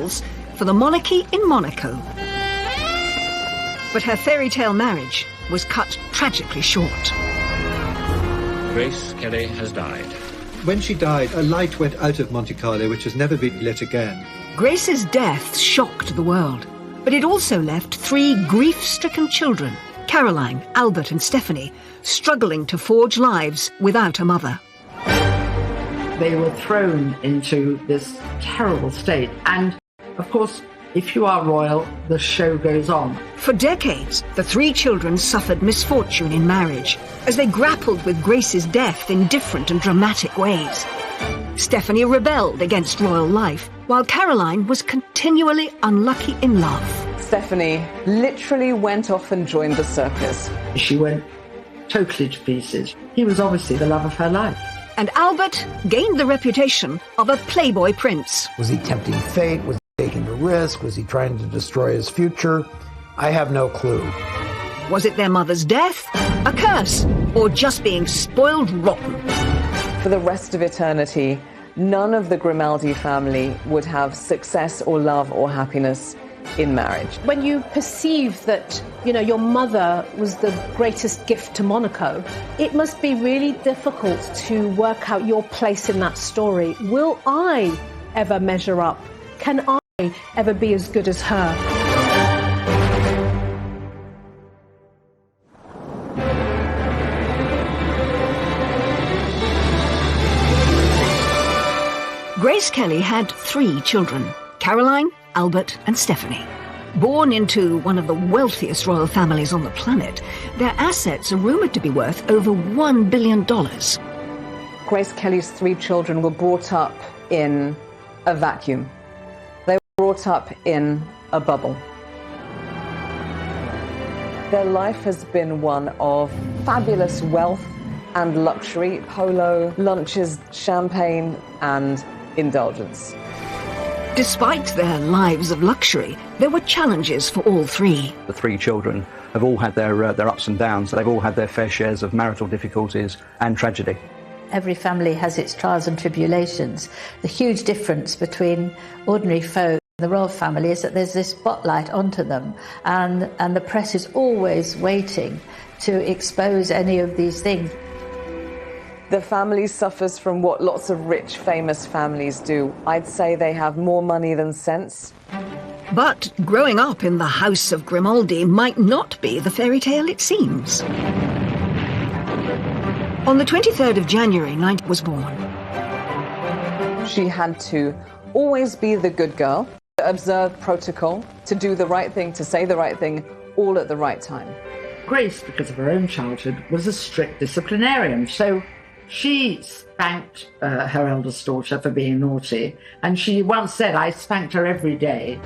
roles for the monarchy in Monaco. But her fairy tale marriage was cut tragically short. Grace Kelly has died. When she died, a light went out of Monte Carlo which has never been lit again. Grace's death shocked the world, but it also left 3 grief-stricken children, Caroline, Albert and Stephanie, struggling to forge lives without a mother. They were thrown into this terrible state, and of course, if you are royal, the show goes on. For decades, the 3 children suffered misfortune in marriage as they grappled with Grace's death in different and dramatic ways. Stephanie rebelled against royal life, while Caroline was continually unlucky in love. Stephanie literally went off and joined the circus. She went totally to pieces. He was obviously the love of her life. And Albert gained the reputation of a playboy prince. Was he tempting fate? Was he taking a risk? Was he trying to destroy his future? I have no clue. Was it their mother's death, a curse, or just being spoiled rotten? For the rest of eternity, none of the Grimaldi family would have success or love or happiness in marriage. When you perceive that, your mother was the greatest gift to Monaco, it must be really difficult to work out your place in that story. Will I ever measure up? Can I ever be as good as her? Grace Kelly had 3 children, Caroline, Albert and Stephanie. Born into one of the wealthiest royal families on the planet, their assets are rumoured to be worth over $1 billion. Grace Kelly's 3 children were brought up in a vacuum. They were brought up in a bubble. Their life has been one of fabulous wealth and luxury, polo, lunches, champagne and indulgence. Despite their lives of luxury, there were challenges for all 3. The 3 children have all had their ups and downs. They've all had their fair shares of marital difficulties and tragedy. Every family has its trials and tribulations. The huge difference between ordinary folk and the royal family is that there's this spotlight onto them, and the press is always waiting to expose any of these things. The family suffers from what lots of rich, famous families do. I'd say they have more money than sense. But growing up in the House of Grimaldi might not be the fairy tale it seems. On the 23rd of January, Knight was born. She had to always be the good girl, to observe protocol, to do the right thing, to say the right thing, all at the right time. Grace, because of her own childhood, was a strict disciplinarian, so she spanked her eldest daughter for being naughty, and she once said, "I spanked her every day."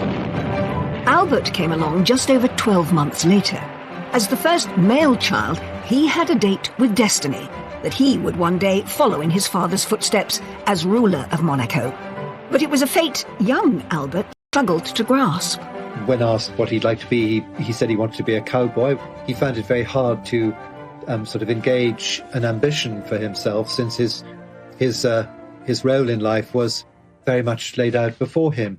Albert came along just over 12 months later. As the first male child, he had a date with destiny, that he would one day follow in his father's footsteps as ruler of Monaco. But it was a fate young Albert struggled to grasp. When asked what he'd like to be, he said he wanted to be a cowboy. He found it very hard to sort of engage an ambition for himself, since his role in life was very much laid out before him.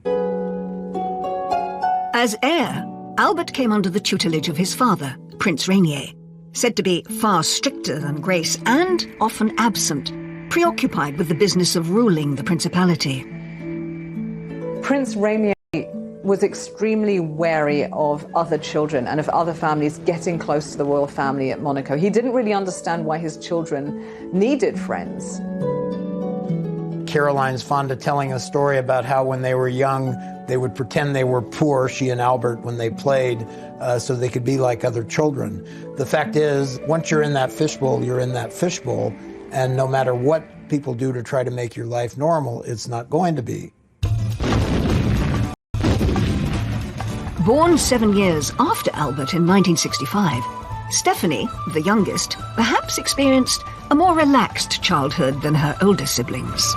As heir, Albert came under the tutelage of his father, Prince Rainier, said to be far stricter than Grace and often absent, preoccupied with the business of ruling the principality. Prince Rainier was extremely wary of other children and of other families getting close to the royal family at Monaco. He didn't really understand why his children needed friends. Caroline's fond of telling a story about how when they were young, they would pretend they were poor, she and Albert, when they played, so they could be like other children. The fact is, once you're in that fishbowl, you're in that fishbowl, and no matter what people do to try to make your life normal, it's not going to be. Born 7 years after Albert in 1965, Stephanie, the youngest, perhaps experienced a more relaxed childhood than her older siblings.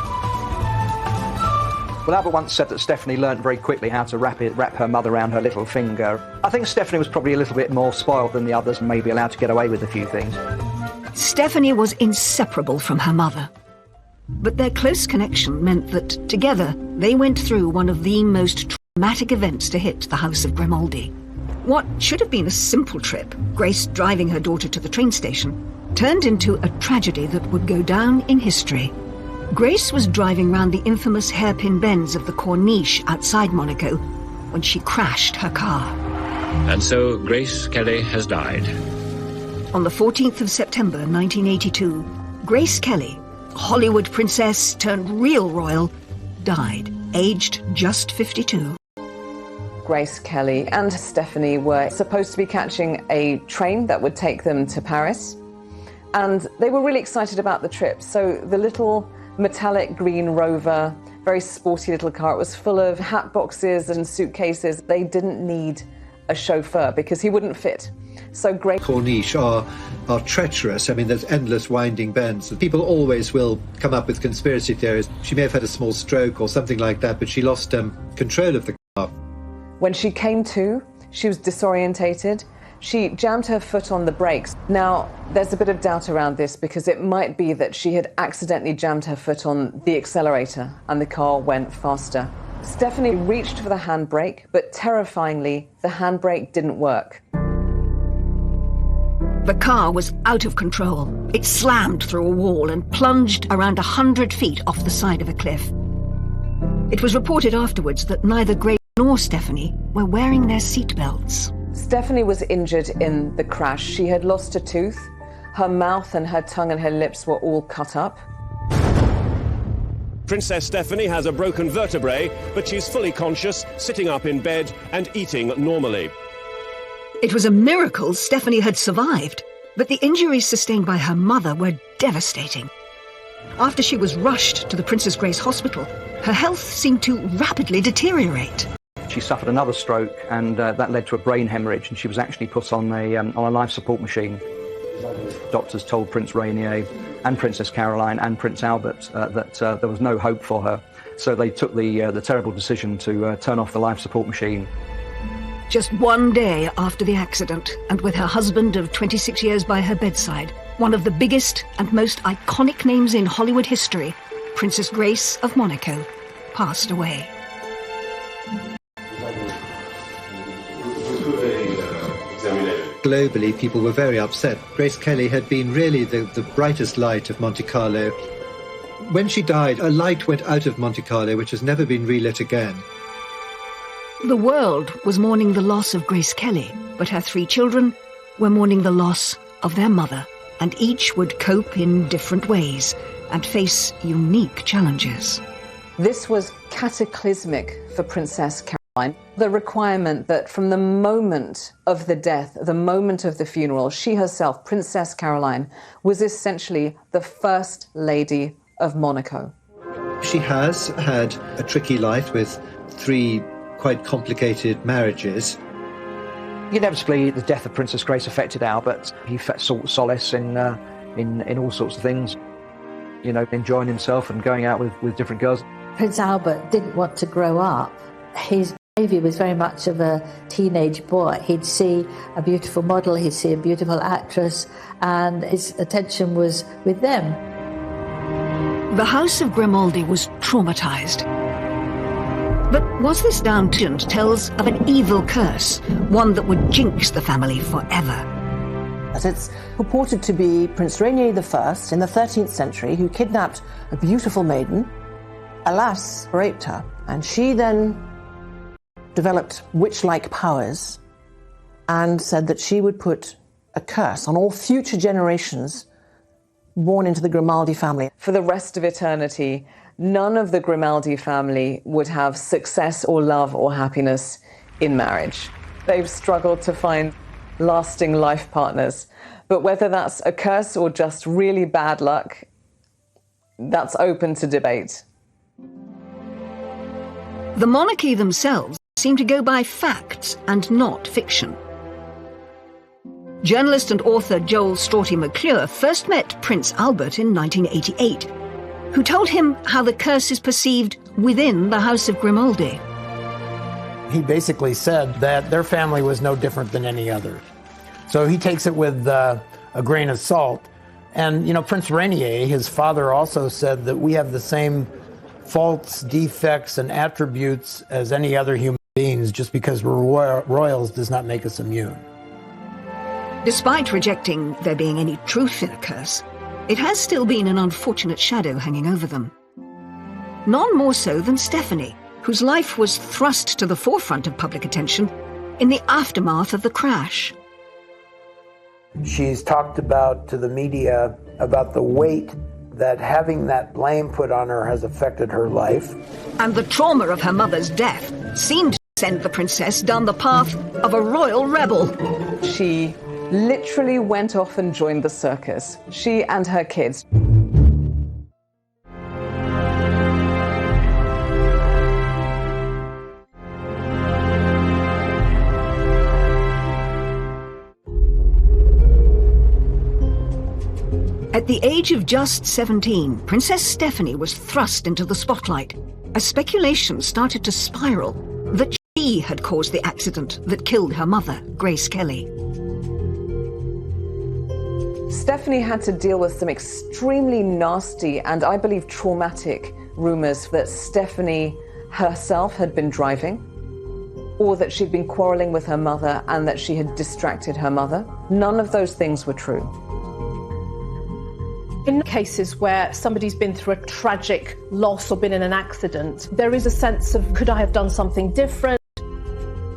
Well, Albert once said that Stephanie learnt very quickly how to wrap her mother around her little finger. I think Stephanie was probably a little bit more spoiled than the others and maybe allowed to get away with a few things. Stephanie was inseparable from her mother. But their close connection meant that, together, they went through one of the most dramatic events to hit the House of Grimaldi. What should have been a simple trip, Grace driving her daughter to the train station, turned into a tragedy that would go down in history. Grace was driving round the infamous hairpin bends of the Corniche outside Monaco when she crashed her car. And so Grace Kelly has died. On the 14th of September 1982, Grace Kelly, Hollywood princess turned real royal, died, aged just 52. Grace Kelly and Stephanie were supposed to be catching a train that would take them to Paris. And they were really excited about the trip. So the little metallic green Rover, very sporty little car, it was full of hat boxes and suitcases. They didn't need a chauffeur because he wouldn't fit. So Grace... Corniche are treacherous. I mean, there's endless winding bends. People always will come up with conspiracy theories. She may have had a small stroke or something like that, but she lost control of the car. When she came to, she was disorientated. She jammed her foot on the brakes. Now, there's a bit of doubt around this because it might be that she had accidentally jammed her foot on the accelerator and the car went faster. Stephanie reached for the handbrake, but terrifyingly, the handbrake didn't work. The car was out of control. It slammed through a wall and plunged around 100 feet off the side of a cliff. It was reported afterwards that neither Grace nor Stephanie were wearing their seatbelts. Stephanie was injured in the crash. She had lost a tooth. Her mouth and her tongue and her lips were all cut up. Princess Stephanie has a broken vertebrae, but she's fully conscious, sitting up in bed and eating normally. It was a miracle Stephanie had survived, but the injuries sustained by her mother were devastating. After she was rushed to the Princess Grace Hospital, her health seemed to rapidly deteriorate. She suffered another stroke, and that led to a brain hemorrhage, and she was actually put on a life support machine. Doctors told Prince Rainier and Princess Caroline and Prince Albert that there was no hope for her. So they took the terrible decision to turn off the life support machine. Just one day after the accident, and with her husband of 26 years by her bedside, one of the biggest and most iconic names in Hollywood history, Princess Grace of Monaco, passed away. Globally, people were very upset. Grace Kelly had been really the brightest light of Monte Carlo. When she died, a light went out of Monte Carlo, which has never been relit again. The world was mourning the loss of Grace Kelly, but her 3 children were mourning the loss of their mother, and each would cope in different ways and face unique challenges. This was cataclysmic for Princess Caroline. The requirement that from the moment of the death, the moment of the funeral, she herself, Princess Caroline, was essentially the First Lady of Monaco. She has had a tricky life with 3 quite complicated marriages. Inevitably, the death of Princess Grace affected Albert. He sought solace in all sorts of things, you know, enjoying himself and going out with different girls. Prince Albert didn't want to grow up. His behaviour was very much of a teenage boy. He'd see a beautiful model, he'd see a beautiful actress, and his attention was with them. The House of Grimaldi was traumatised. But was this down to tells of an evil curse, one that would jinx the family forever? As it's purported to be Prince Rainier I in the 13th century who kidnapped a beautiful maiden, alas, raped her, and she then developed witch-like powers and said that she would put a curse on all future generations born into the Grimaldi family. For the rest of eternity, none of the Grimaldi family would have success or love or happiness in marriage. They've struggled to find lasting life partners. But whether that's a curse or just really bad luck, that's open to debate. The monarchy themselves seem to go by facts and not fiction. Journalist and author Joel Strawty McClure first met Prince Albert in 1988, who told him how the curse is perceived within the House of Grimaldi. He basically said that their family was no different than any other. So he takes it with a grain of salt. And, you know, Prince Rainier, his father, also said that we have the same faults, defects, and attributes as any other human beings. Just because we're royals does not make us immune. Despite rejecting there being any truth in a curse, it has still been an unfortunate shadow hanging over them. None more so than Stephanie, whose life was thrust to the forefront of public attention in the aftermath of the crash. She's talked about to the media about the weight that having that blame put on her has affected her life. And the trauma of her mother's death seemed to send the princess down the path of a royal rebel. She literally went off and joined the circus, she and her kids. At the age of just 17, Princess Stephanie was thrust into the spotlight as speculation started to spiral that she had caused the accident that killed her mother, Grace Kelly. Stephanie had to deal with some extremely nasty and, I believe, traumatic rumors that Stephanie herself had been driving, or that she'd been quarreling with her mother and that she had distracted her mother. None of those things were true. In cases where somebody's been through a tragic loss or been in an accident, there is a sense of, could I have done something different?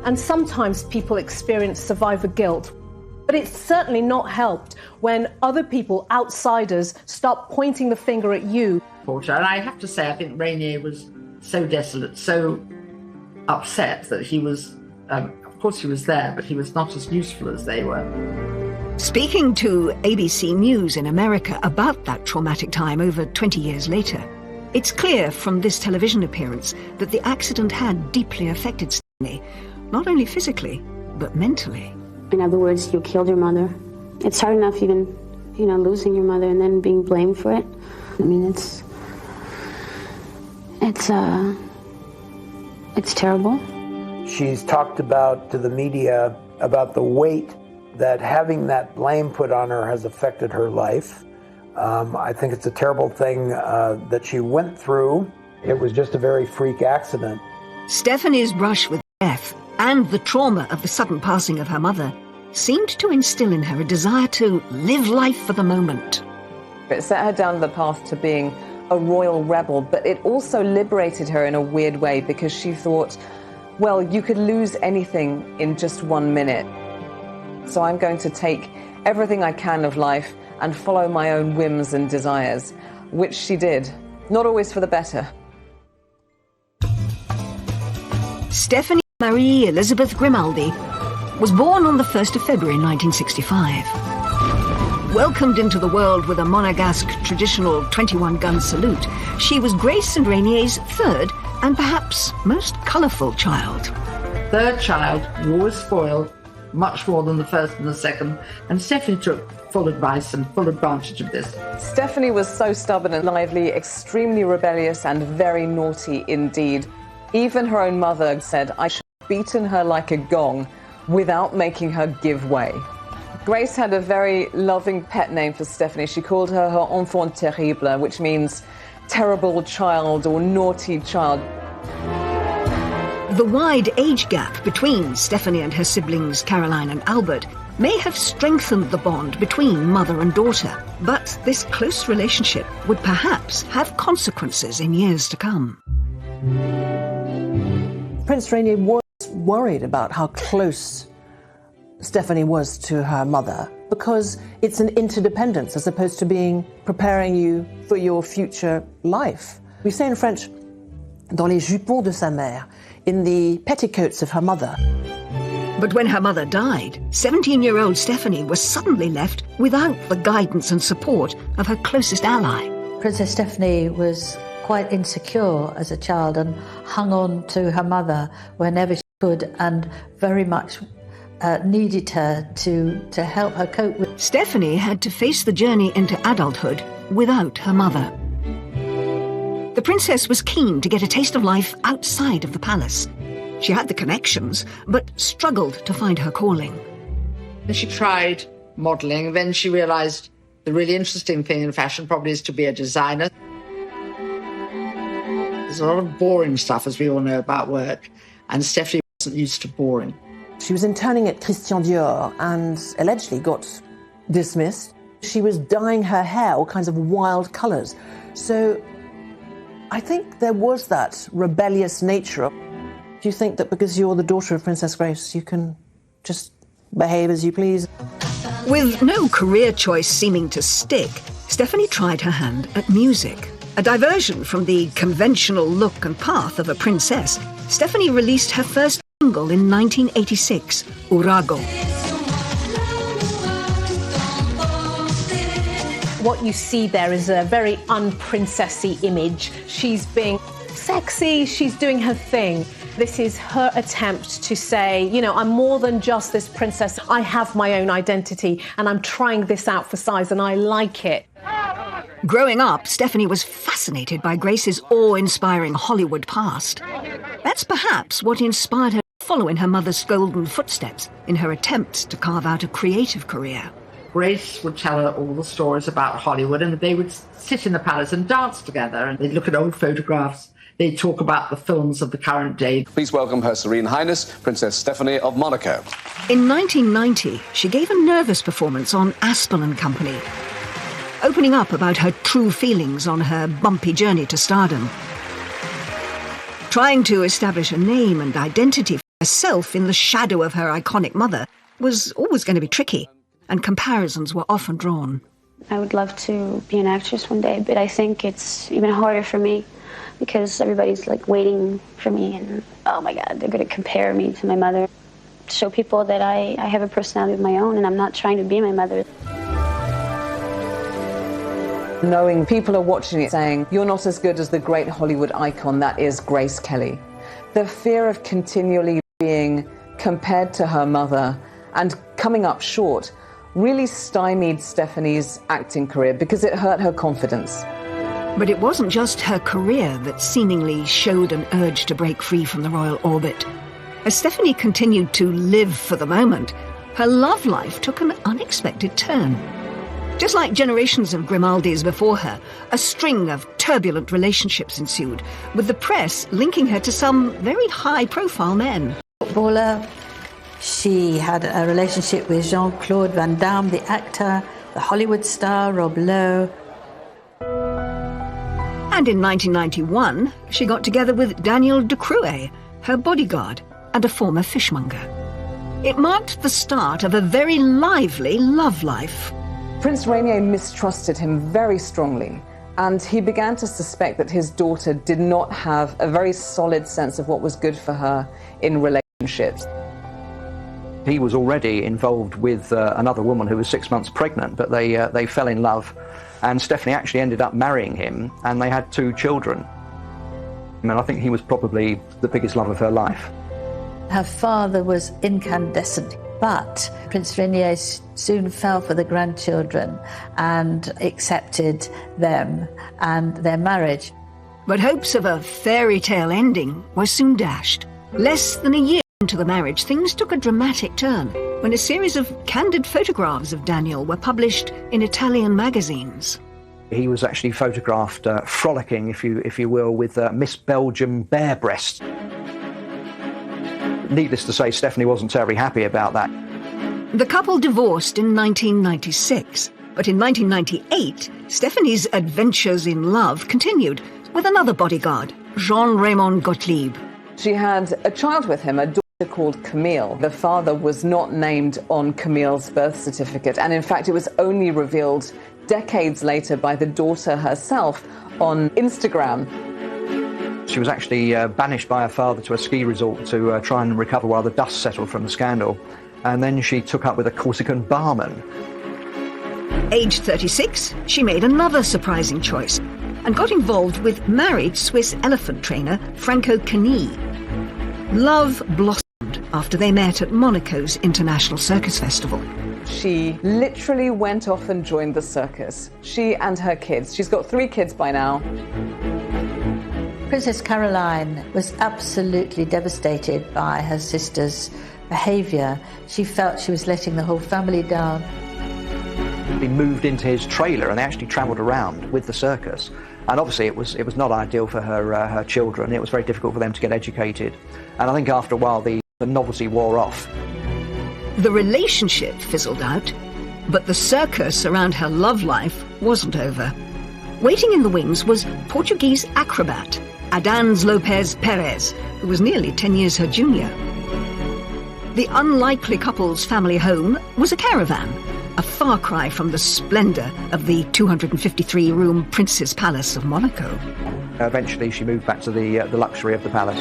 And sometimes people experience survivor guilt. But it's certainly not helped when other people, outsiders, start pointing the finger at you. And I have to say, I think Rainier was so desolate, so upset that he was, of course he was there, but he was not as useful as they were. Speaking to ABC News in America about that traumatic time over 20 years later, it's clear from this television appearance that the accident had deeply affected Stephanie, not only physically, but mentally. In other words, you killed your mother. It's hard enough even, losing your mother and then being blamed for it. I mean, it's terrible. She's talked about to the media about the weight that having that blame put on her has affected her life. I think it's a terrible thing that she went through. It was just a very freak accident. Stephanie's brush with death and the trauma of the sudden passing of her mother seemed to instill in her a desire to live life for the moment. It set her down the path to being a royal rebel, but it also liberated her in a weird way because she thought, well, you could lose anything in just 1 minute. So I'm going to take everything I can of life and follow my own whims and desires, which she did, not always for the better. Stephanie Marie Elizabeth Grimaldi was born on the 1st of February 1965. Welcomed into the world with a Monegasque traditional 21-gun salute, she was Grace and Rainier's third and perhaps most colourful child. Third child, was spoiled, much more than the first and the second, and Stephanie took full advice and full advantage of this. Stephanie was so stubborn and lively, extremely rebellious and very naughty indeed. Even her own mother said, I should have beaten her like a gong without making her give way. Grace had a very loving pet name for Stephanie. She called her enfant terrible, which means terrible child or naughty child. The wide age gap between Stephanie and her siblings Caroline and Albert may have strengthened the bond between mother and daughter, but this close relationship would perhaps have consequences in years to come. Prince Rainier was worried about how close Stephanie was to her mother because it's an interdependence as opposed to being preparing you for your future life. We say in French, dans les jupons de sa mère, in the petticoats of her mother. But when her mother died, 17-year-old Stephanie was suddenly left without the guidance and support of her closest ally. Princess Stephanie was quite insecure as a child and hung on to her mother whenever she could and very much needed her to help her cope with. Stephanie had to face the journey into adulthood without her mother. The princess was keen to get a taste of life outside of the palace. She had the connections, but struggled to find her calling. She tried modelling, then she realised the really interesting thing in fashion probably is to be a designer. There's a lot of boring stuff, as we all know, about work, and Stephanie wasn't used to boring. She was interning at Christian Dior and allegedly got dismissed. She was dyeing her hair all kinds of wild colours. So I think there was that rebellious nature. Do you think that because you're the daughter of Princess Grace, you can just behave as you please? With no career choice seeming to stick, Stephanie tried her hand at music. A diversion from the conventional look and path of a princess, Stephanie released her first single in 1986, Urago. What you see there is a very unprincessy image. She's being sexy, she's doing her thing. This is her attempt to say, you know, I'm more than just this princess. I have my own identity and I'm trying this out for size and I like it. Growing up, Stephanie was fascinated by Grace's awe-inspiring Hollywood past. That's perhaps what inspired her to follow in her mother's golden footsteps in her attempts to carve out a creative career. Grace would tell her all the stories about Hollywood, and they would sit in the palace and dance together, and they'd look at old photographs. They'd talk about the films of the current day. Please welcome Her Serene Highness, Princess Stephanie of Monaco. In 1990, she gave a nervous performance on Aspel & Company, opening up about her true feelings on her bumpy journey to stardom. Trying to establish a name and identity for herself in the shadow of her iconic mother was always going to be tricky, and comparisons were often drawn. I would love to be an actress one day, but I think it's even harder for me because everybody's like waiting for me and, oh my God, they're going to compare me to my mother. Show people that I have a personality of my own and I'm not trying to be my mother. Knowing people are watching it saying, you're not as good as the great Hollywood icon that is Grace Kelly. The fear of continually being compared to her mother and coming up short really stymied Stephanie's acting career because it hurt her confidence. But it wasn't just her career that seemingly showed an urge to break free from the royal orbit. As Stephanie continued to live for the moment, her love life took an unexpected turn. Just like generations of Grimaldis before her, a string of turbulent relationships ensued, with the press linking her to some very high-profile men. Footballer. She had a relationship with Jean-Claude Van Damme, the actor, the Hollywood star Rob Lowe. And in 1991, she got together with Daniel de Cruet, her bodyguard and a former fishmonger. It marked the start of a very lively love life. Prince Rainier mistrusted him very strongly, and he began to suspect that his daughter did not have a very solid sense of what was good for her in relationships. He was already involved with another woman who was 6 months pregnant, but they fell in love, and Stephanie actually ended up marrying him, and they had 2 children. And I think he was probably the biggest love of her life. Her father was incandescent, but Prince Rainier soon fell for the grandchildren and accepted them and their marriage. But hopes of a fairy tale ending were soon dashed. Less than a year into the marriage, things took a dramatic turn when a series of candid photographs of Daniel were published in Italian magazines. He was actually photographed frolicking, if you will, with Miss Belgium bare breasts. Needless to say, Stephanie wasn't terribly happy about that. The couple divorced in 1996, but in 1998, Stephanie's adventures in love continued with another bodyguard, Jean-Raymond Gottlieb. She had a child with him, a daughter called Camille. The father was not named on Camille's birth certificate, and in fact it was only revealed decades later by the daughter herself on Instagram. She was actually banished by her father to a ski resort to try and recover while the dust settled from the scandal, and then she took up with a Corsican barman. Aged 36, she made another surprising choice and got involved with married Swiss elephant trainer Franco Cani. Love blossomed after they met at Monaco's International Circus Festival. She literally went off and joined the circus. She and her kids. She's got 3 kids by now. Princess Caroline was absolutely devastated by her sister's behaviour. She felt she was letting the whole family down. He moved into his trailer and they actually travelled around with the circus. And obviously it was not ideal for her children. It was very difficult for them to get educated. And I think after a while the The novelty wore off. The relationship fizzled out, but the circus around her love life wasn't over. Waiting in the wings was Portuguese acrobat Adans Lopez Perez, who was nearly 10 years her junior. The unlikely couple's family home was a caravan, a far cry from the splendour of the 253-room Prince's Palace of Monaco. Eventually she moved back to the luxury of the palace.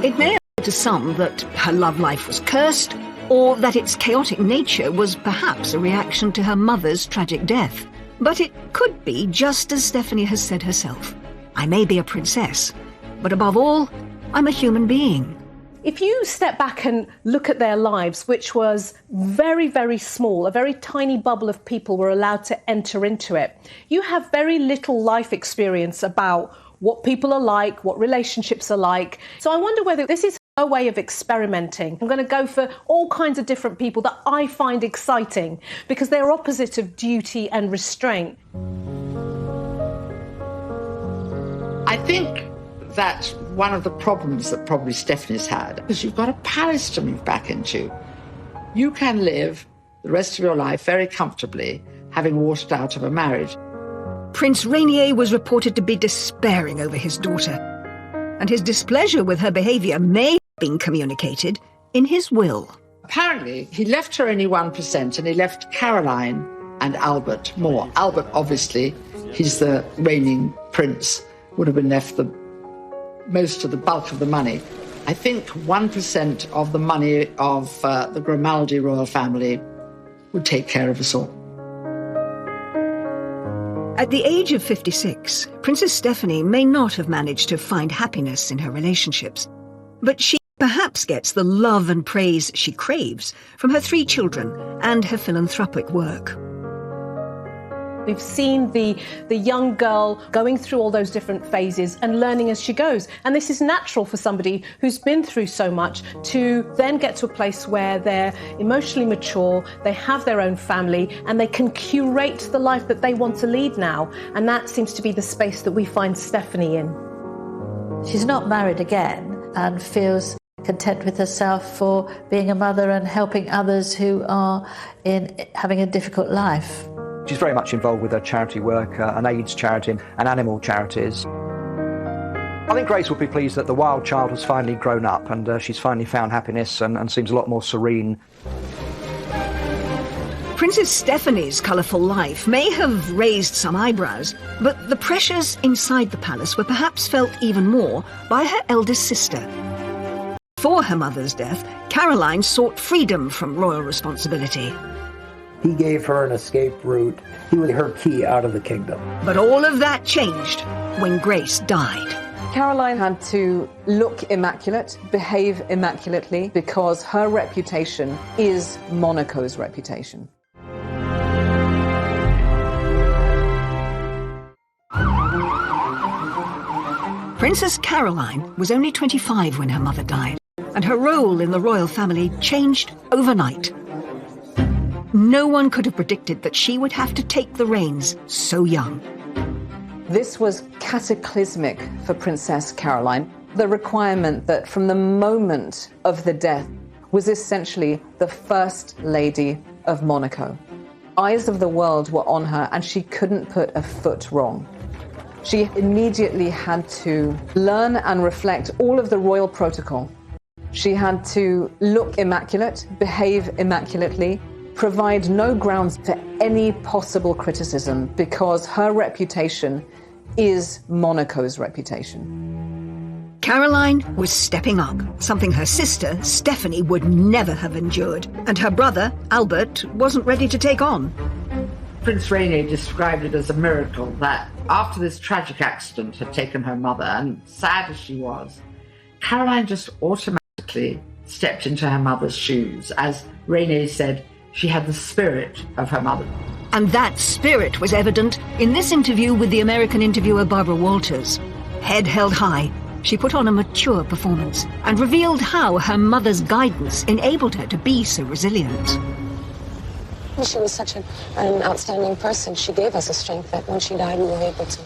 It may appear to some that her love life was cursed, or that its chaotic nature was perhaps a reaction to her mother's tragic death. But it could be just as Stephanie has said herself. I may be a princess, but above all, I'm a human being. If you step back and look at their lives, which was very, very small, a very tiny bubble of people were allowed to enter into it, you have very little life experience about what people are like, what relationships are like. So I wonder whether this is a way of experimenting. I'm going to go for all kinds of different people that I find exciting because they're opposite of duty and restraint. I think that's one of the problems that probably Stephanie's had, because you've got a palace to move back into. You can live the rest of your life very comfortably, having walked out of a marriage. Prince Rainier was reported to be despairing over his daughter, and his displeasure with her behaviour may have been communicated in his will. Apparently, he left her only 1%, and he left Caroline and Albert more. Albert, obviously, he's the reigning prince, would have been left most of the bulk of the money. I think 1% of the money of the Grimaldi royal family would take care of us all. At the age of 56, Princess Stephanie may not have managed to find happiness in her relationships, but she perhaps gets the love and praise she craves from her 3 children and her philanthropic work. We've seen the young girl going through all those different phases and learning as she goes. And this is natural for somebody who's been through so much to then get to a place where they're emotionally mature, they have their own family, and they can curate the life that they want to lead now. And that seems to be the space that we find Stephanie in. She's not married again and feels content with herself for being a mother and helping others who are having a difficult life. She's very much involved with her charity work, an AIDS charity and animal charities. I think Grace would be pleased that the wild child has finally grown up and she's finally found happiness and seems a lot more serene. Princess Stephanie's colourful life may have raised some eyebrows, but the pressures inside the palace were perhaps felt even more by her eldest sister. Before her mother's death, Caroline sought freedom from royal responsibility. He gave her an escape route. He was her key out of the kingdom. But all of that changed when Grace died. Caroline had to look immaculate, behave immaculately, because her reputation is Monaco's reputation. Princess Caroline was only 25 when her mother died, and her role in the royal family changed overnight. No one could have predicted that she would have to take the reins so young. This was cataclysmic for Princess Caroline. The requirement that from the moment of the death was essentially the First Lady of Monaco. Eyes of the world were on her and she couldn't put a foot wrong. She immediately had to learn and reflect all of the royal protocol. She had to look immaculate, behave immaculately, provide no grounds for any possible criticism because her reputation is Monaco's reputation. Caroline was stepping up, something her sister, Stephanie, would never have endured, and her brother, Albert, wasn't ready to take on. Prince Rainier described it as a miracle that after this tragic accident had taken her mother, and sad as she was, Caroline just automatically stepped into her mother's shoes. As Rainier said, she had the spirit of her mother. And that spirit was evident in this interview with the American interviewer Barbara Walters. Head held high, she put on a mature performance and revealed how her mother's guidance enabled her to be so resilient. She was such an outstanding person. She gave us a strength that when she died, we were able to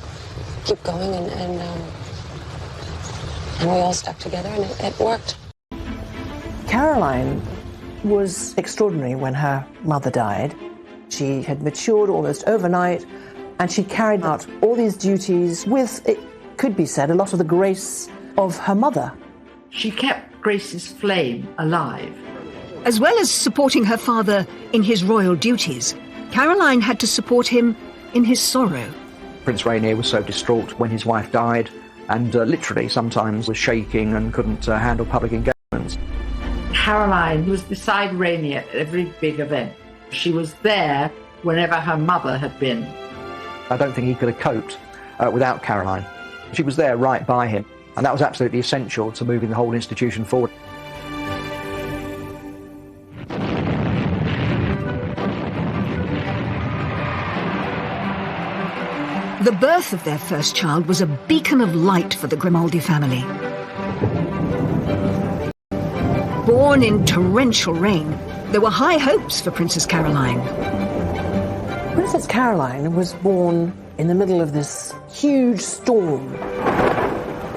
keep going, and we all stuck together, and it worked. Caroline was extraordinary when her mother died. She had matured almost overnight, and she carried out all these duties with, it could be said, a lot of the grace of her mother. She kept Grace's flame alive. As well as supporting her father in his royal duties, Caroline had to support him in his sorrow. Prince Rainier was so distraught when his wife died, and literally sometimes was shaking and couldn't handle public engagements. Caroline was beside Rainier at every big event. She was there whenever her mother had been. I don't think he could have coped without Caroline. She was there right by him, and that was absolutely essential to moving the whole institution forward. The birth of their first child was a beacon of light for the Grimaldi family. Born in torrential rain, there were high hopes for Princess Caroline. Princess Caroline was born in the middle of this huge storm.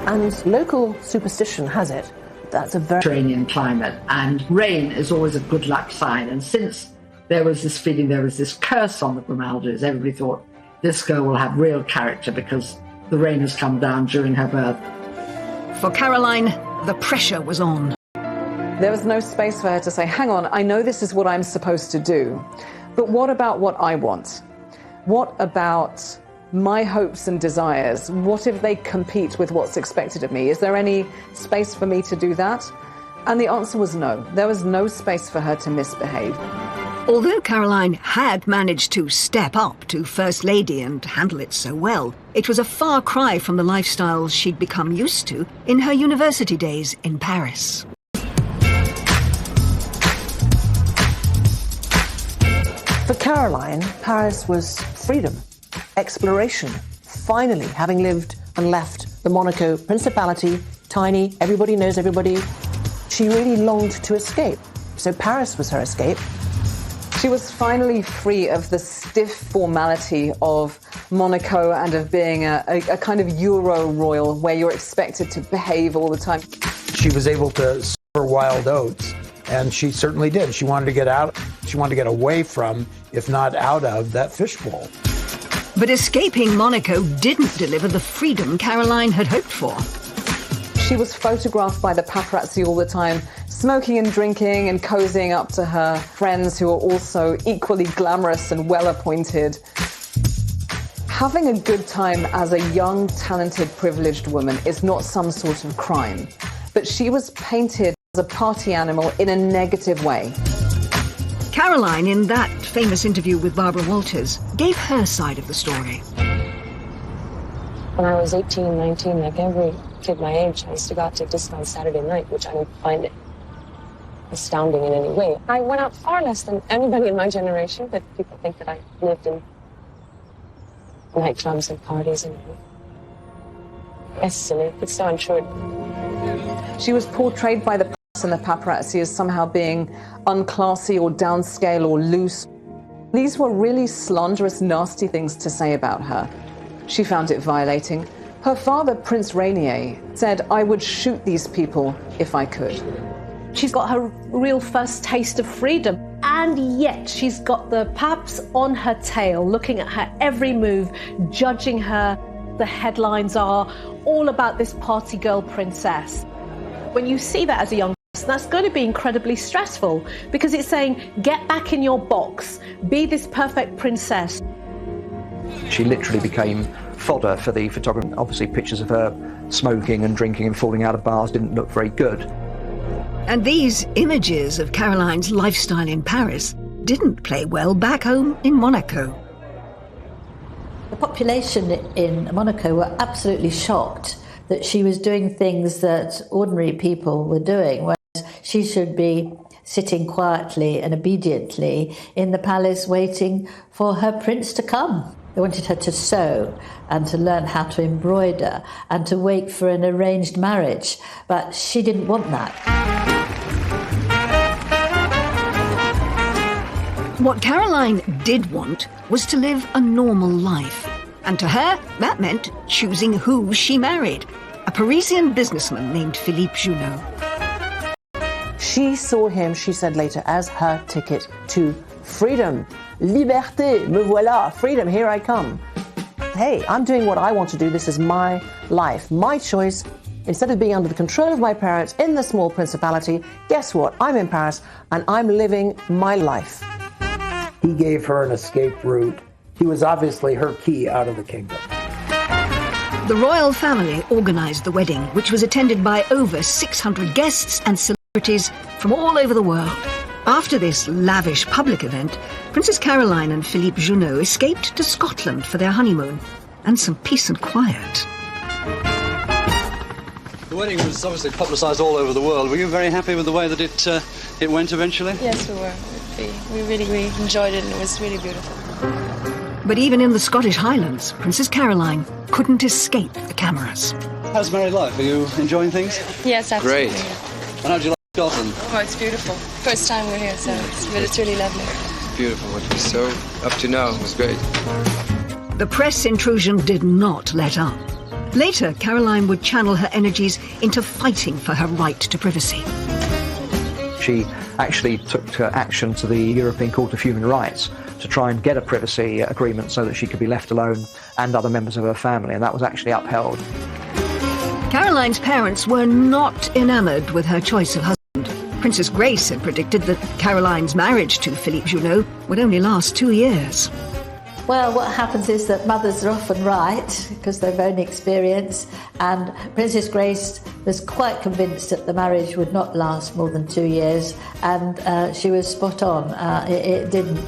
And local superstition has it that's a very Mediterranean climate, and rain is always a good luck sign. And since there was this feeling, there was this curse on the Grimaldis, everybody thought this girl will have real character because the rain has come down during her birth. For Caroline, the pressure was on. There was no space for her to say, hang on, I know this is what I'm supposed to do, but what about what I want? What about my hopes and desires? What if they compete with what's expected of me? Is there any space for me to do that? And the answer was no. There was no space for her to misbehave. Although Caroline had managed to step up to First Lady and handle it so well, it was a far cry from the lifestyle she'd become used to in her university days in Paris. For Caroline, Paris was freedom, exploration, finally having lived and left the Monaco Principality, tiny, everybody knows everybody. She really longed to escape, so Paris was her escape. She was finally free of the stiff formality of Monaco and of being a kind of Euro royal where you're expected to behave all the time. She was able to sow her wild oats, and she certainly did. She wanted to get out. She wanted to get away from, if not out of, that fishbowl. But escaping Monaco didn't deliver the freedom Caroline had hoped for. She was photographed by the paparazzi all the time, smoking and drinking and cozying up to her friends who were also equally glamorous and well-appointed. Having a good time as a young, talented, privileged woman is not some sort of crime, but she was painted as a party animal in a negative way. Caroline, in that famous interview with Barbara Walters, gave her side of the story. When I was 18, 19, like every kid my age, I used to go out to Disneyland Saturday night, which I don't find astounding in any way. I went out far less than anybody in my generation, but people think that I lived in nightclubs and parties, and it's silly. It's so untrue. She was portrayed by the press and the paparazzi as somehow being unclassy or downscale or loose. These were really slanderous, nasty things to say about her. She found it violating. Her father, Prince Rainier, said, I would shoot these people if I could. She's got her real first taste of freedom, and yet she's got the paps on her tail, looking at her every move, judging her. The headlines are all about this party girl princess. When you see that as a young person, that's going to be incredibly stressful, because it's saying, get back in your box, be this perfect princess. She literally became fodder for the photographer. Obviously, pictures of her smoking and drinking and falling out of bars didn't look very good. And these images of Caroline's lifestyle in Paris didn't play well back home in Monaco. The population in Monaco were absolutely shocked that she was doing things that ordinary people were doing, whereas she should be sitting quietly and obediently in the palace waiting for her prince to come. They wanted her to sew and to learn how to embroider and to wait for an arranged marriage, but she didn't want that. What Caroline did want was to live a normal life, and to her that meant choosing who she married, a Parisian businessman named Philippe Junot. She saw him, she said later, as her ticket to freedom. Liberté, me voilà, freedom, here I come. Hey, I'm doing what I want to do. This is my life, my choice. Instead of being under the control of my parents in the small principality, guess what? I'm in Paris and I'm living my life. He gave her an escape route. He was obviously her key out of the kingdom. The royal family organised the wedding, which was attended by over 600 guests and celebrities from all over the world. After this lavish public event, Princess Caroline and Philippe Junot escaped to Scotland for their honeymoon and some peace and quiet. The wedding was obviously publicised all over the world. Were you very happy with the way that it went eventually? Yes, we were. We really enjoyed it, and it was really beautiful. But even in the Scottish Highlands, Princess Caroline couldn't escape the cameras. How's married life? Are you enjoying things? Yes, absolutely. Great. And how do you like Scotland? Oh, it's beautiful. First time we're here, so it's really lovely. It's beautiful. What we saw up to now was great. The press intrusion did not let up. Later, Caroline would channel her energies into fighting for her right to privacy. She actually took action to the European Court of Human Rights to try and get a privacy agreement so that she could be left alone and other members of her family, and that was actually upheld. Caroline's parents were not enamoured with her choice of husband. Princess Grace had predicted that Caroline's marriage to Philippe Junot would only last 2 years. Well, what happens is that mothers are often right because they've own experience, and Princess Grace was quite convinced that the marriage would not last more than 2 years, and she was spot on. It didn't.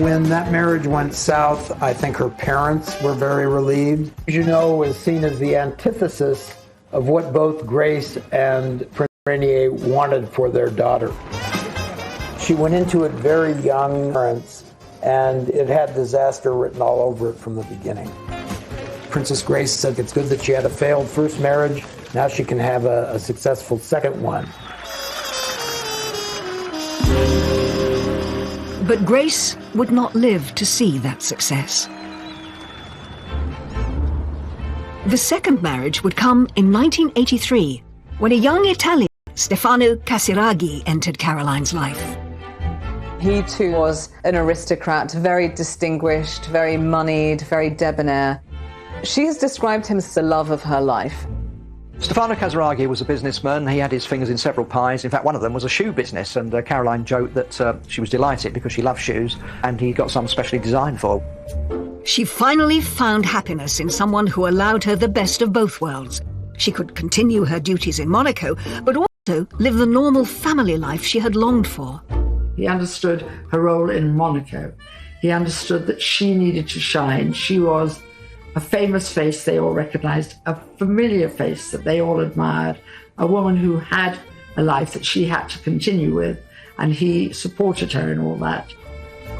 When that marriage went south, I think her parents were very relieved. Junot was seen as the antithesis of what both Grace and Prince Rainier wanted for their daughter. She went into it very young, and it had disaster written all over it from the beginning. Princess Grace said it's good that she had a failed first marriage. Now she can have a successful second one. But Grace would not live to see that success. The second marriage would come in 1983, when a young Italian, Stefano Casiraghi, entered Caroline's life. He too was an aristocrat, very distinguished, very moneyed, very debonair. She's described him as the love of her life. Stefano Casiraghi was a businessman. He had his fingers in several pies. In fact, one of them was a shoe business, and Caroline joked that she was delighted because she loved shoes, and he got some specially designed for her. She finally found happiness in someone who allowed her the best of both worlds. She could continue her duties in Monaco, but also live the normal family life she had longed for. He understood her role in Monaco. He understood that she needed to shine. She was a famous face they all recognized, a familiar face that they all admired, a woman who had a life that she had to continue with, and he supported her in all that.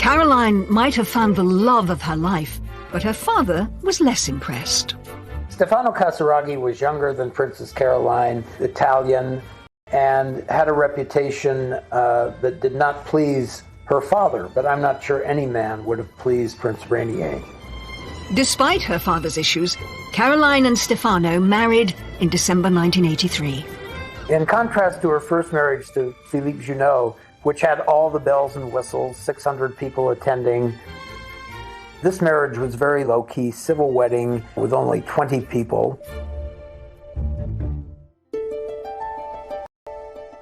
Caroline might have found the love of her life, but her father was less impressed. Stefano Casiraghi was younger than Princess Caroline, Italian, and had a reputation that did not please her father, but I'm not sure any man would have pleased Prince Rainier. Despite her father's issues, Caroline and Stefano married in December 1983. In contrast to her first marriage to Philippe Junot, which had all the bells and whistles, 600 people attending, this marriage was very low-key, civil wedding with only 20 people.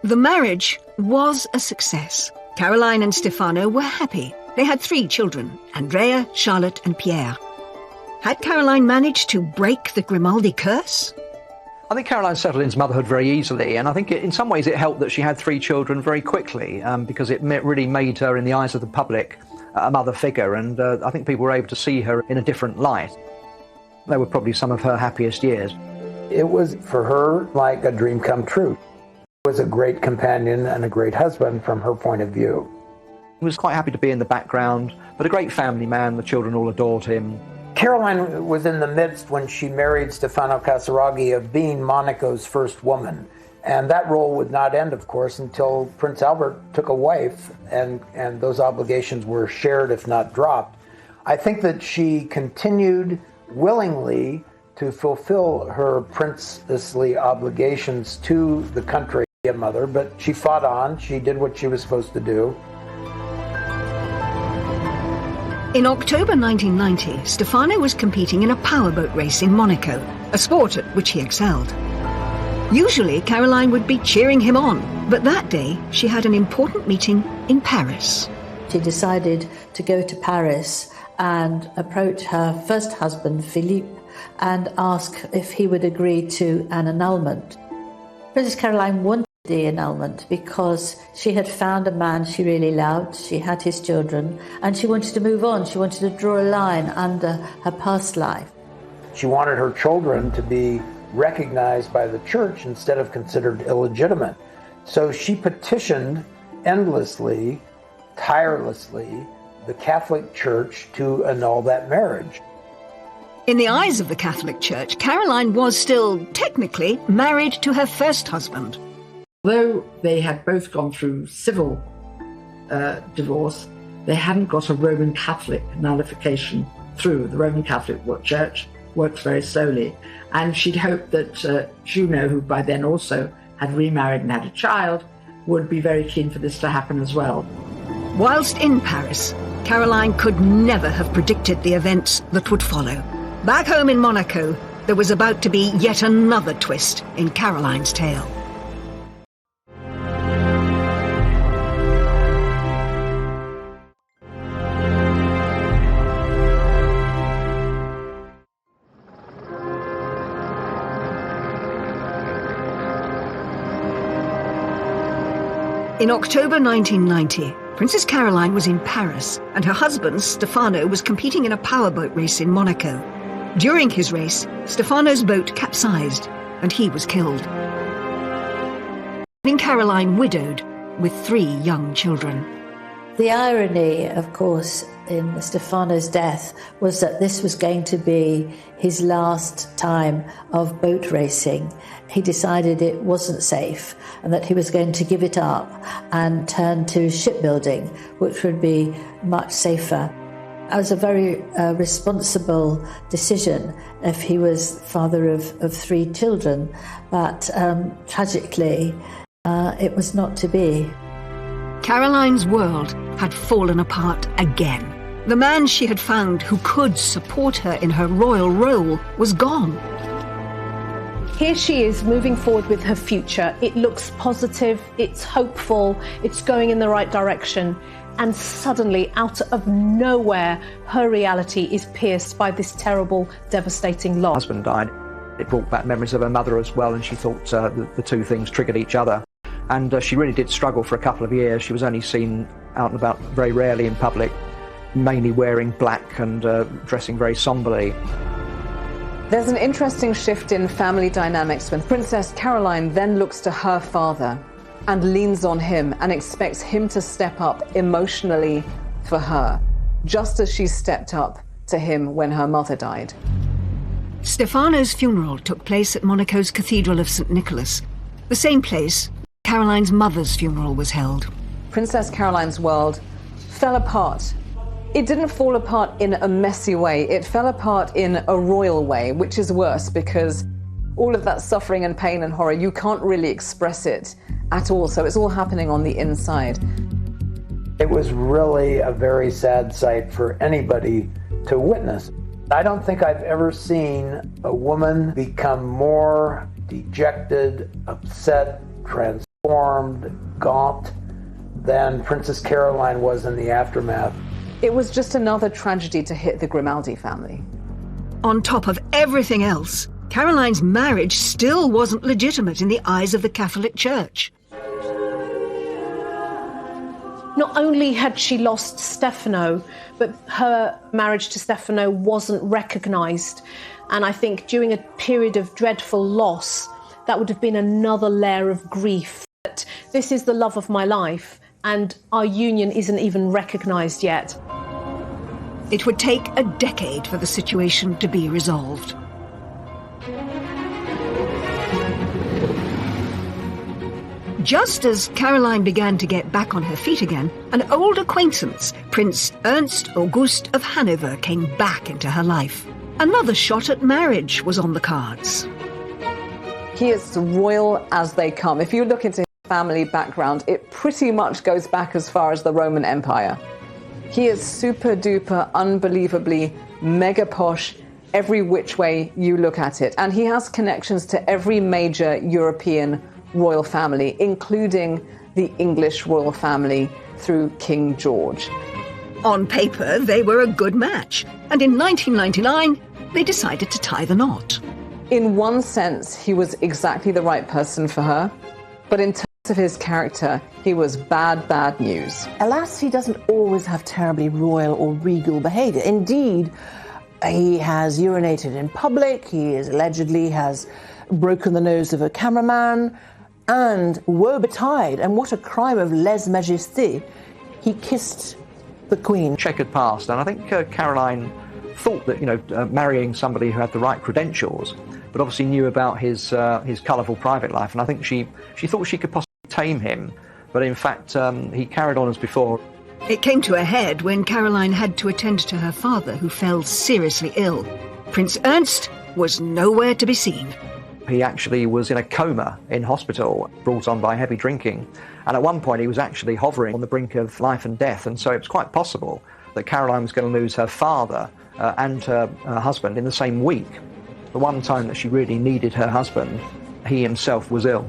The marriage was a success. Caroline and Stefano were happy. They had 3 children, Andrea, Charlotte and Pierre. Had Caroline managed to break the Grimaldi curse? I think Caroline settled into motherhood very easily, and I think in some ways it helped that she had 3 children very quickly, because it really made her, in the eyes of the public, a mother figure, and I think people were able to see her in a different light. They were probably some of her happiest years. It was, for her, like a dream come true. He was a great companion and a great husband from her point of view. He was quite happy to be in the background, but a great family man. The children all adored him. Caroline was in the midst, when she married Stefano Casiraghi, of being Monaco's first woman. And that role would not end, of course, until Prince Albert took a wife, and those obligations were shared, if not dropped. I think that she continued willingly to fulfill her princessly obligations to the country a mother, but she fought on. She did what she was supposed to do. In October 1990, Stefano was competing in a powerboat race in Monaco, a sport at which he excelled. Usually, Caroline would be cheering him on, but that day she had an important meeting in Paris. She decided to go to Paris and approach her first husband, Philippe, and ask if he would agree to an annulment. Princess Caroline wanted the annulment because she had found a man she really loved, she had his children, and she wanted to move on. She wanted to draw a line under her past life. She wanted her children to be recognized by the church instead of considered illegitimate. So she petitioned endlessly, tirelessly, the Catholic Church to annul that marriage. In the eyes of the Catholic Church, Caroline was still, technically, married to her first husband. Though they had both gone through civil divorce, they hadn't got a Roman Catholic nullification through. The Roman Catholic Church works very slowly. And she'd hoped that Juno, who by then also had remarried and had a child, would be very keen for this to happen as well. Whilst in Paris, Caroline could never have predicted the events that would follow. Back home in Monaco, there was about to be yet another twist in Caroline's tale. In October 1990, Princess Caroline was in Paris, and her husband, Stefano, was competing in a powerboat race in Monaco. During his race, Stefano's boat capsized, and he was killed, leaving Caroline widowed with 3 young children. The irony, of course, in Stefano's death was that this was going to be his last time of boat racing. He decided it wasn't safe and that he was going to give it up and turn to shipbuilding, which would be much safer. It was a very responsible decision if he was father of 3 children, but tragically, it was not to be. Caroline's world had fallen apart again. The man she had found who could support her in her royal role was gone. Here she is moving forward with her future. It looks positive, it's hopeful, it's going in the right direction. And suddenly, out of nowhere, her reality is pierced by this terrible, devastating loss. Her husband died. It brought back memories of her mother as well, and she thought the two things triggered each other. And she really did struggle for a couple of years. She was only seen out and about very rarely in public, mainly wearing black and dressing very somberly. There's an interesting shift in family dynamics when Princess Caroline then looks to her father and leans on him and expects him to step up emotionally for her, just as she stepped up to him when her mother died. Stefano's funeral took place at Monaco's Cathedral of St. Nicholas, the same place Caroline's mother's funeral was held. Princess Caroline's world fell apart. It didn't fall apart in a messy way. It fell apart in a royal way, which is worse because all of that suffering and pain and horror, you can't really express it at all. So it's all happening on the inside. It was really a very sad sight for anybody to witness. I don't think I've ever seen a woman become more dejected, upset, transformed, gaunt than Princess Caroline was in the aftermath. It was just another tragedy to hit the Grimaldi family. On top of everything else, Caroline's marriage still wasn't legitimate in the eyes of the Catholic Church. Not only had she lost Stefano, but her marriage to Stefano wasn't recognised. And I think during a period of dreadful loss, that would have been another layer of grief. That this is the love of my life, and our union isn't even recognised yet. It would take a decade for the situation to be resolved. Just as Caroline began to get back on her feet again, an old acquaintance, Prince Ernst August of Hanover, came back into her life. Another shot at marriage was on the cards. He is royal as they come. If you look into his family background, it pretty much goes back as far as the Roman Empire. He is super duper, unbelievably mega posh, every which way you look at it. And he has connections to every major European royal family, including the English royal family through King George. On paper, they were a good match. And in 1999, they decided to tie the knot. In one sense, he was exactly the right person for her. But in terms of his character, he was bad, bad news. Alas, he doesn't always have terribly royal or regal behaviour. Indeed, he has urinated in public, he allegedly has broken the nose of a cameraman, and woe betide, and what a crime of lèse-majesté, he kissed the Queen. Checkered past, and I think Caroline thought that, marrying somebody who had the right credentials, but obviously knew about his colourful private life, and I think she thought she could possibly tame him, but in fact he carried on as before. It came to a head when Caroline had to attend to her father, who fell seriously ill. Prince Ernst was nowhere to be seen. He actually was in a coma in hospital, brought on by heavy drinking, and at one point he was actually hovering on the brink of life and death, and so it was quite possible that Caroline was going to lose her father and her husband in the same week. The one time that she really needed her husband, he himself was ill.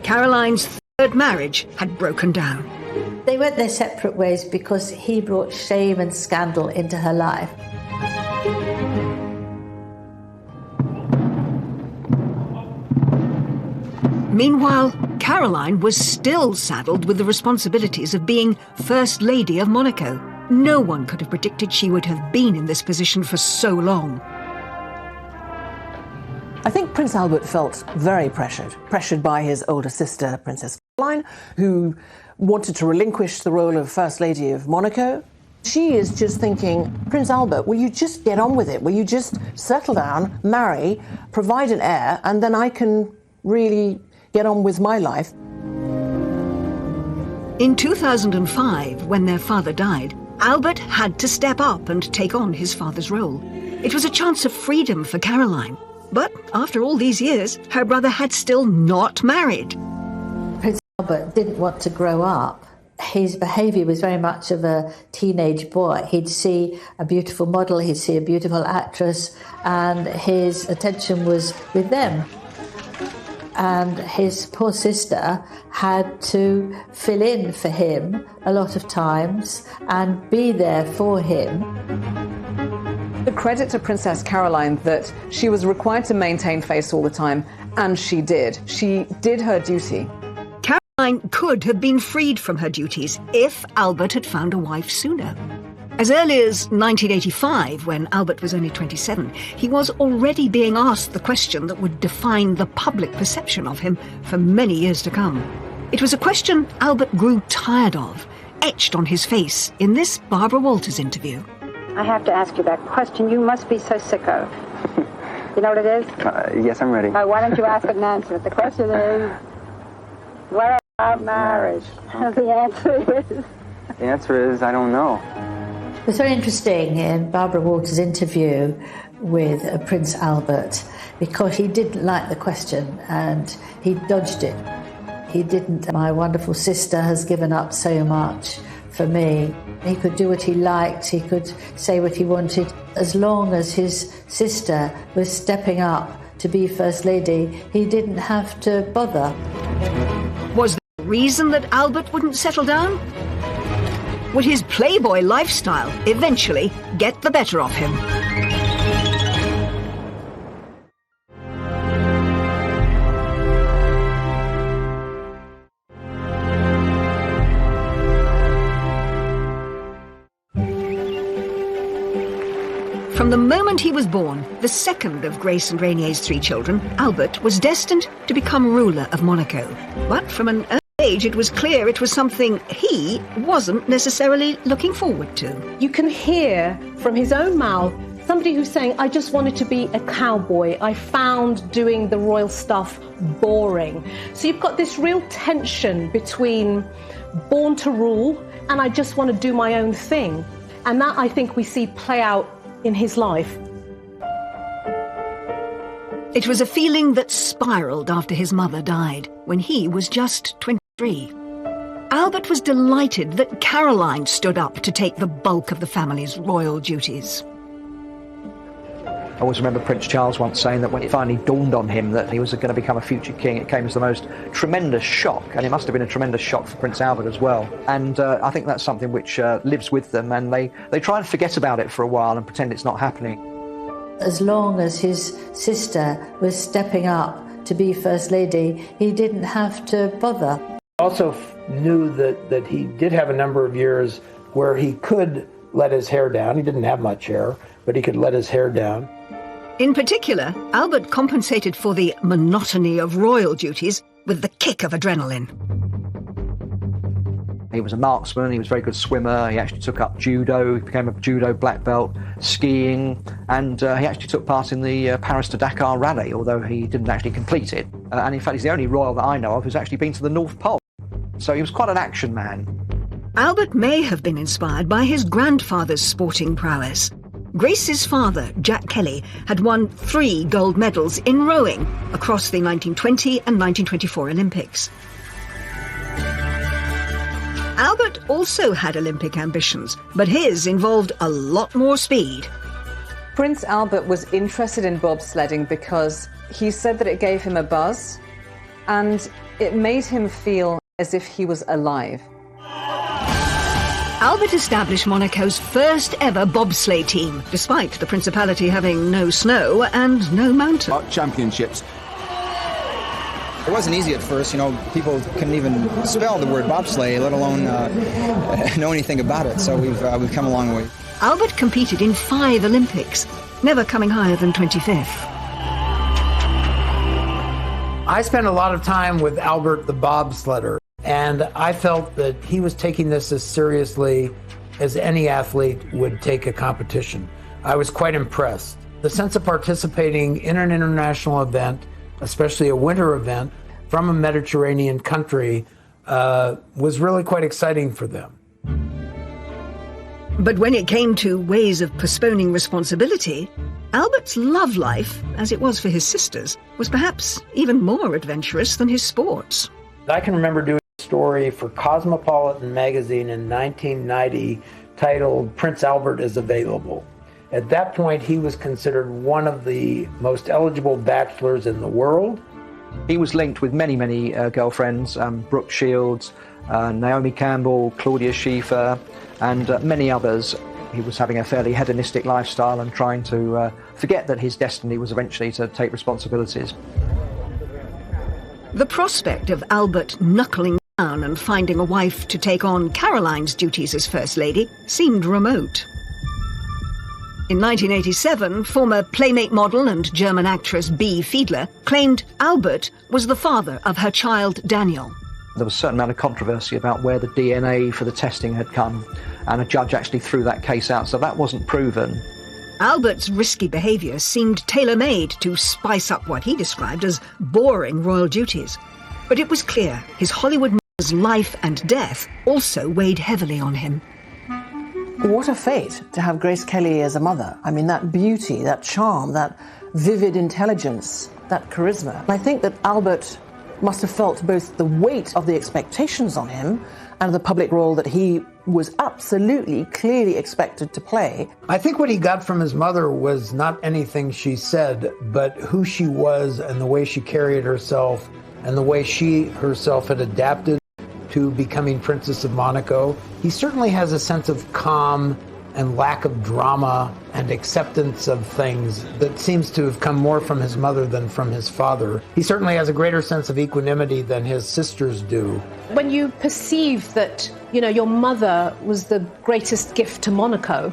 Caroline's third marriage had broken down. They went their separate ways because he brought shame and scandal into her life. Meanwhile, Caroline was still saddled with the responsibilities of being First Lady of Monaco. No one could have predicted she would have been in this position for so long. I think Prince Albert felt very pressured by his older sister, Princess Caroline, who wanted to relinquish the role of First Lady of Monaco. She is just thinking, Prince Albert, will you just get on with it? Will you just settle down, marry, provide an heir, and then I can really get on with my life? In 2005, when their father died, Albert had to step up and take on his father's role. It was a chance of freedom for Caroline. But after all these years, her brother had still not married. Prince Albert didn't want to grow up. His behaviour was very much of a teenage boy. He'd see a beautiful model, he'd see a beautiful actress, and his attention was with them. And his poor sister had to fill in for him a lot of times and be there for him. The credit to Princess Caroline that she was required to maintain face all the time, and she did. She did her duty. Caroline could have been freed from her duties if Albert had found a wife sooner. As early as 1985, when Albert was only 27, he was already being asked the question that would define the public perception of him for many years to come. It was a question Albert grew tired of, etched on his face in this Barbara Walters interview. I have to ask you that question you must be so sick of. You know what it is? Yes, I'm ready. Why don't you ask it and answer it? The question is, what about marriage? The answer is, I don't know. It was very interesting in Barbara Walters' interview with Prince Albert because he didn't like the question and he dodged it. He didn't. My wonderful sister has given up so much for me. He could do what he liked, he could say what he wanted. As long as his sister was stepping up to be First Lady, he didn't have to bother. Was there a reason that Albert wouldn't settle down? Would his playboy lifestyle eventually get the better of him? From the moment he was born, the second of Grace and Rainier's three children, Albert was destined to become ruler of Monaco. But from an early age, it was clear it was something he wasn't necessarily looking forward to. You can hear from his own mouth somebody who's saying, I just wanted to be a cowboy. I found doing the royal stuff boring. So you've got this real tension between born to rule and I just want to do my own thing. And that, I think, we see play out in his life. It was a feeling that spiraled after his mother died when he was just 20. Albert was delighted that Caroline stood up to take the bulk of the family's royal duties. I always remember Prince Charles once saying that when it finally dawned on him that he was going to become a future king, it came as the most tremendous shock, and it must have been a tremendous shock for Prince Albert as well. And I think that's something which lives with them, and they try and forget about it for a while and pretend it's not happening. As long as his sister was stepping up to be First Lady, he didn't have to bother. Also knew that he did have a number of years where he could let his hair down. He didn't have much hair, but he could let his hair down. In particular, Albert compensated for the monotony of royal duties with the kick of adrenaline. He was a marksman, he was a very good swimmer, he actually took up judo, he became a judo black belt, skiing, and he actually took part in the Paris to Dakar rally, although he didn't actually complete it. And in fact, he's the only royal that I know of who's actually been to the North Pole. So he was quite an action man. Albert may have been inspired by his grandfather's sporting prowess. Grace's father, Jack Kelly, had won 3 gold medals in rowing across the 1920 and 1924 Olympics. Albert also had Olympic ambitions, but his involved a lot more speed. Prince Albert was interested in bobsledding because he said that it gave him a buzz and it made him feel as if he was alive. Albert established Monaco's first ever bobsleigh team, despite the Principality having no snow and no mountain. Championships. It wasn't easy at first, you know, people couldn't even spell the word bobsleigh, let alone know anything about it, so we've come a long way. Albert competed in 5 Olympics, never coming higher than 25th. I spent a lot of time with Albert the bobsledder, and I felt that he was taking this as seriously as any athlete would take a competition. I was quite impressed. The sense of participating in an international event, especially a winter event, from a Mediterranean country, was really quite exciting for them. But when it came to ways of postponing responsibility, Albert's love life, as it was for his sisters, was perhaps even more adventurous than his sports. I can remember doing a story for Cosmopolitan magazine in 1990 titled "Prince Albert is Available." At that point, he was considered one of the most eligible bachelors in the world. He was linked with many, many girlfriends, Brooke Shields, Naomi Campbell, Claudia Schiffer, and many others. He was having a fairly hedonistic lifestyle and trying to forget that his destiny was eventually to take responsibilities. The prospect of Albert knuckling down and finding a wife to take on Caroline's duties as First Lady seemed remote. In 1987, former Playmate model and German actress Bea Fiedler claimed Albert was the father of her child Daniel. There was a certain amount of controversy about where the DNA for the testing had come, and a judge actually threw that case out, so that wasn't proven. Albert's risky behaviour seemed tailor-made to spice up what he described as boring royal duties. But it was clear his Hollywood mother's life and death also weighed heavily on him. What a fate to have Grace Kelly as a mother. I mean, that beauty, that charm, that vivid intelligence, that charisma. I think that Albert must have felt both the weight of the expectations on him and the public role that he was absolutely, clearly expected to play. I think what he got from his mother was not anything she said, but who she was and the way she carried herself and the way she herself had adapted to becoming Princess of Monaco. He certainly has a sense of calm and lack of drama and acceptance of things that seems to have come more from his mother than from his father. He certainly has a greater sense of equanimity than his sisters do. When you perceive that, you know, your mother was the greatest gift to Monaco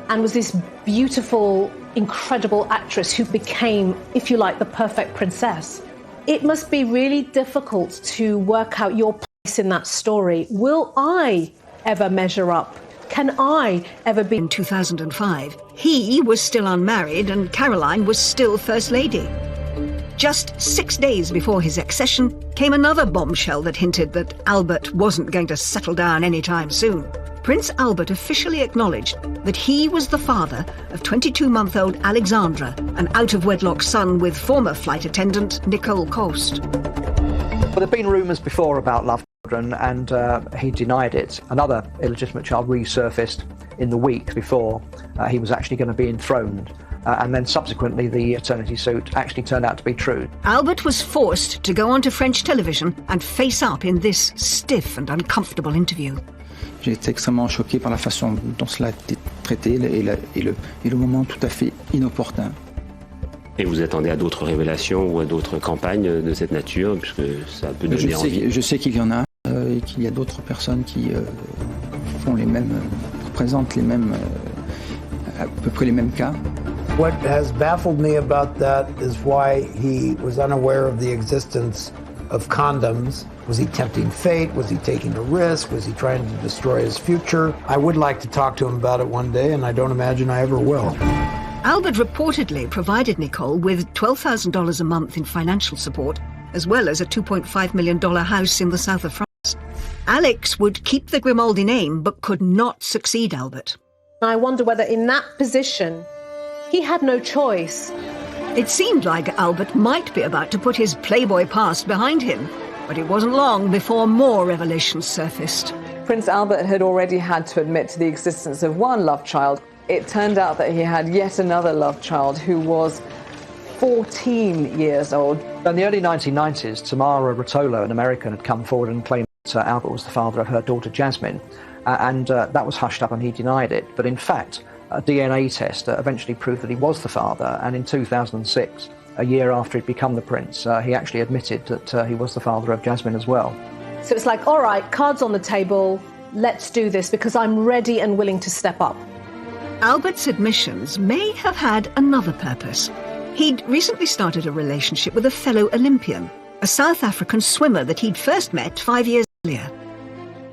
and was this beautiful, incredible actress who became, if you like, the perfect princess, it must be really difficult to work out your place in that story. Will I ever measure up? Can I ever be? In 2005, he was still unmarried and Caroline was still First Lady. Just 6 days before his accession came another bombshell that hinted that Albert wasn't going to settle down anytime soon. Prince Albert officially acknowledged that he was the father of 22-month-old Alexandra, an out-of-wedlock son with former flight attendant Nicole Coast. Well, there have been rumours before about love children, and he denied it. Another illegitimate child resurfaced in the week before he was actually going to be enthroned. And then subsequently the paternity suit actually turned out to be true. Albert was forced to go onto French television and face up in this stiff and uncomfortable interview. J'ai été extrêmement choqué par la façon dont cela a été traité et le moment tout à fait inopportun. Et vous attendez à d'autres révélations ou à d'autres campagnes de cette nature, puisque ça peut donner envie? Je sais qu'il y en a et qu'il y a d'autres personnes qui font les mêmes, présentent les mêmes, à peu près les mêmes cas. What has baffled me about that is why he was unaware of the existence of condoms. Was he tempting fate? Was he taking a risk? Was he trying to destroy his future? I would like to talk to him about it one day, and I don't imagine I ever will. Albert reportedly provided Nicole with $12,000 a month in financial support, as well as a $2.5 million house in the south of France. Alex would keep the Grimaldi name, but could not succeed Albert. I wonder whether in that position, he had no choice. It seemed like Albert might be about to put his Playboy past behind him, but it wasn't long before more revelations surfaced. Prince Albert had already had to admit to the existence of one love child. It turned out that he had yet another love child who was 14 years old. In the early 1990s, Tamara Rotolo, an American, had come forward and claimed that Albert was the father of her daughter Jasmine, and that was hushed up and he denied it. But in fact, a DNA test eventually proved that he was the father, and in 2006, a year after he'd become the prince, he actually admitted that he was the father of Jasmine as well. So it's like, all right, cards on the table, let's do this because I'm ready and willing to step up. Albert's admissions may have had another purpose. He'd recently started a relationship with a fellow Olympian, a South African swimmer that he'd first met 5 years earlier.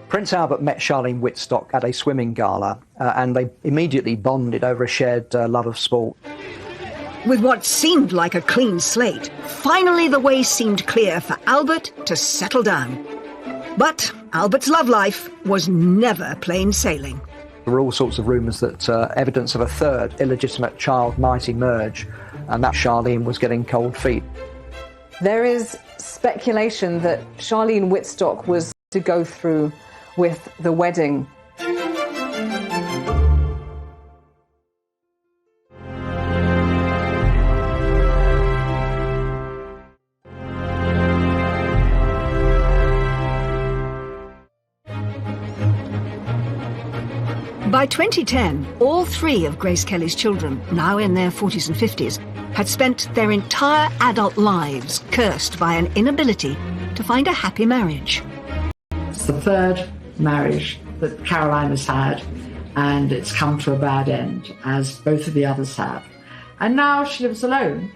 Prince Albert met Charlene Whitstock at a swimming gala, and they immediately bonded over a shared love of sport. With what seemed like a clean slate, finally the way seemed clear for Albert to settle down. But Albert's love life was never plain sailing. There were all sorts of rumours that evidence of a third illegitimate child might emerge, and that Charlene was getting cold feet. There is speculation that Charlene Whitstock was to go through with the wedding. By 2010, all three of Grace Kelly's children, now in their 40s and 50s, had spent their entire adult lives cursed by an inability to find a happy marriage. It's the third marriage that Caroline has had, and it's come to a bad end, as both of the others have. And now she lives alone.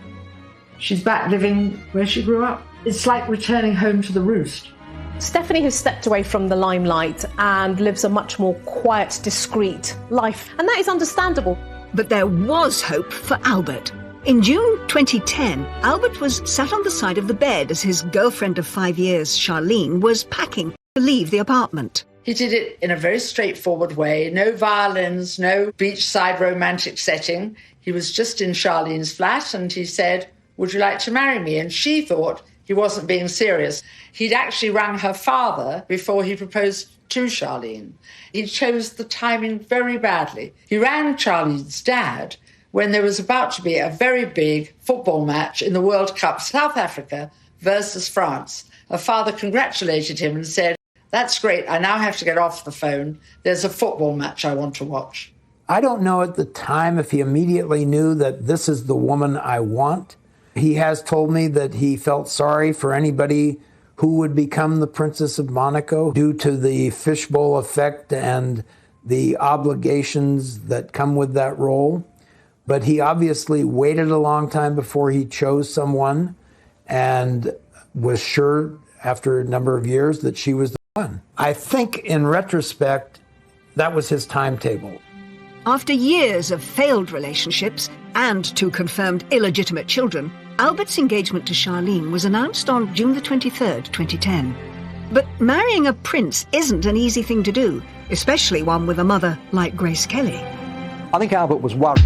She's back living where she grew up. It's like returning home to the roost. Stephanie has stepped away from the limelight and lives a much more quiet, discreet life, and that is understandable. But there was hope for Albert. In June 2010, Albert was sat on the side of the bed as his girlfriend of 5 years, Charlene, was packing to leave the apartment. He did it in a very straightforward way. No violins, no beachside romantic setting. He was just in Charlene's flat and he said, "Would you like to marry me?" And she thought he wasn't being serious. He'd actually rang her father before he proposed to Charlene. He chose the timing very badly. He rang Charlene's dad when there was about to be a very big football match in the World Cup, South Africa versus France. Her father congratulated him and said, "That's great, I now have to get off the phone. There's a football match I want to watch." I don't know at the time if he immediately knew that this is the woman I want. He has told me that he felt sorry for anybody who would become the Princess of Monaco due to the fishbowl effect and the obligations that come with that role. But he obviously waited a long time before he chose someone and was sure after a number of years that she was the one. I think in retrospect, that was his timetable. After years of failed relationships and two confirmed illegitimate children, Albert's engagement to Charlene was announced on June the 23rd, 2010. But marrying a prince isn't an easy thing to do, especially one with a mother like Grace Kelly. I think Albert was worried.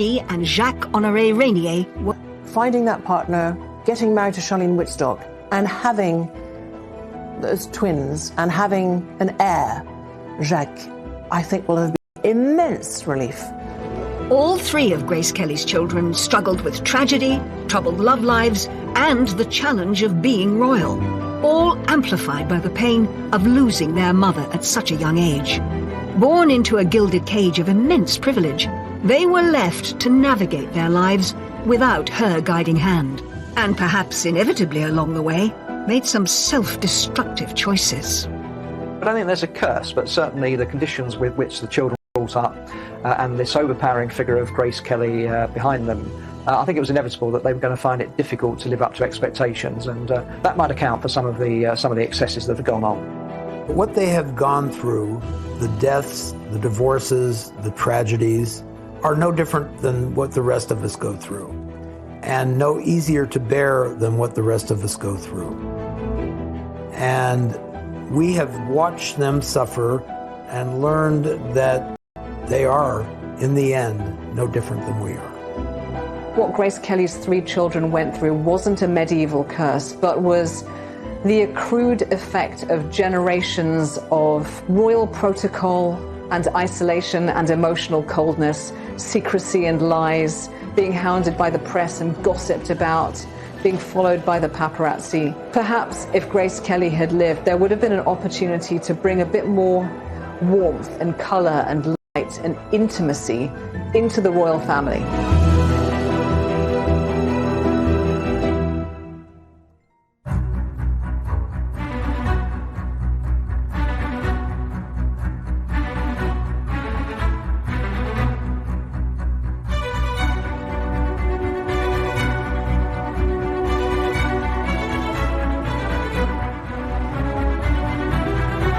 Marie and Jacques-Honoré Rainier were... Finding that partner, getting married to Charlene Wittstock, and having those twins, and having an heir, Jacques, I think will have been immense relief. All three of Grace Kelly's children struggled with tragedy, troubled love lives, and the challenge of being royal, all amplified by the pain of losing their mother at such a young age. Born into a gilded cage of immense privilege, they were left to navigate their lives without her guiding hand, and perhaps inevitably along the way, made some self-destructive choices. I don't think there's a curse, but certainly the conditions with which the children were brought up and this overpowering figure of Grace Kelly behind them, I think it was inevitable that they were going to find it difficult to live up to expectations, and that might account for some of the excesses that have gone on. What they have gone through, the deaths, the divorces, the tragedies, are no different than what the rest of us go through, and no easier to bear than what the rest of us go through. And we have watched them suffer and learned that they are, in the end, no different than we are. What Grace Kelly's three children went through wasn't a medieval curse, but was the accrued effect of generations of royal protocol and isolation and emotional coldness, secrecy and lies, being hounded by the press and gossiped about, being followed by the paparazzi. Perhaps if Grace Kelly had lived, there would have been an opportunity to bring a bit more warmth and colour and light and intimacy into the royal family.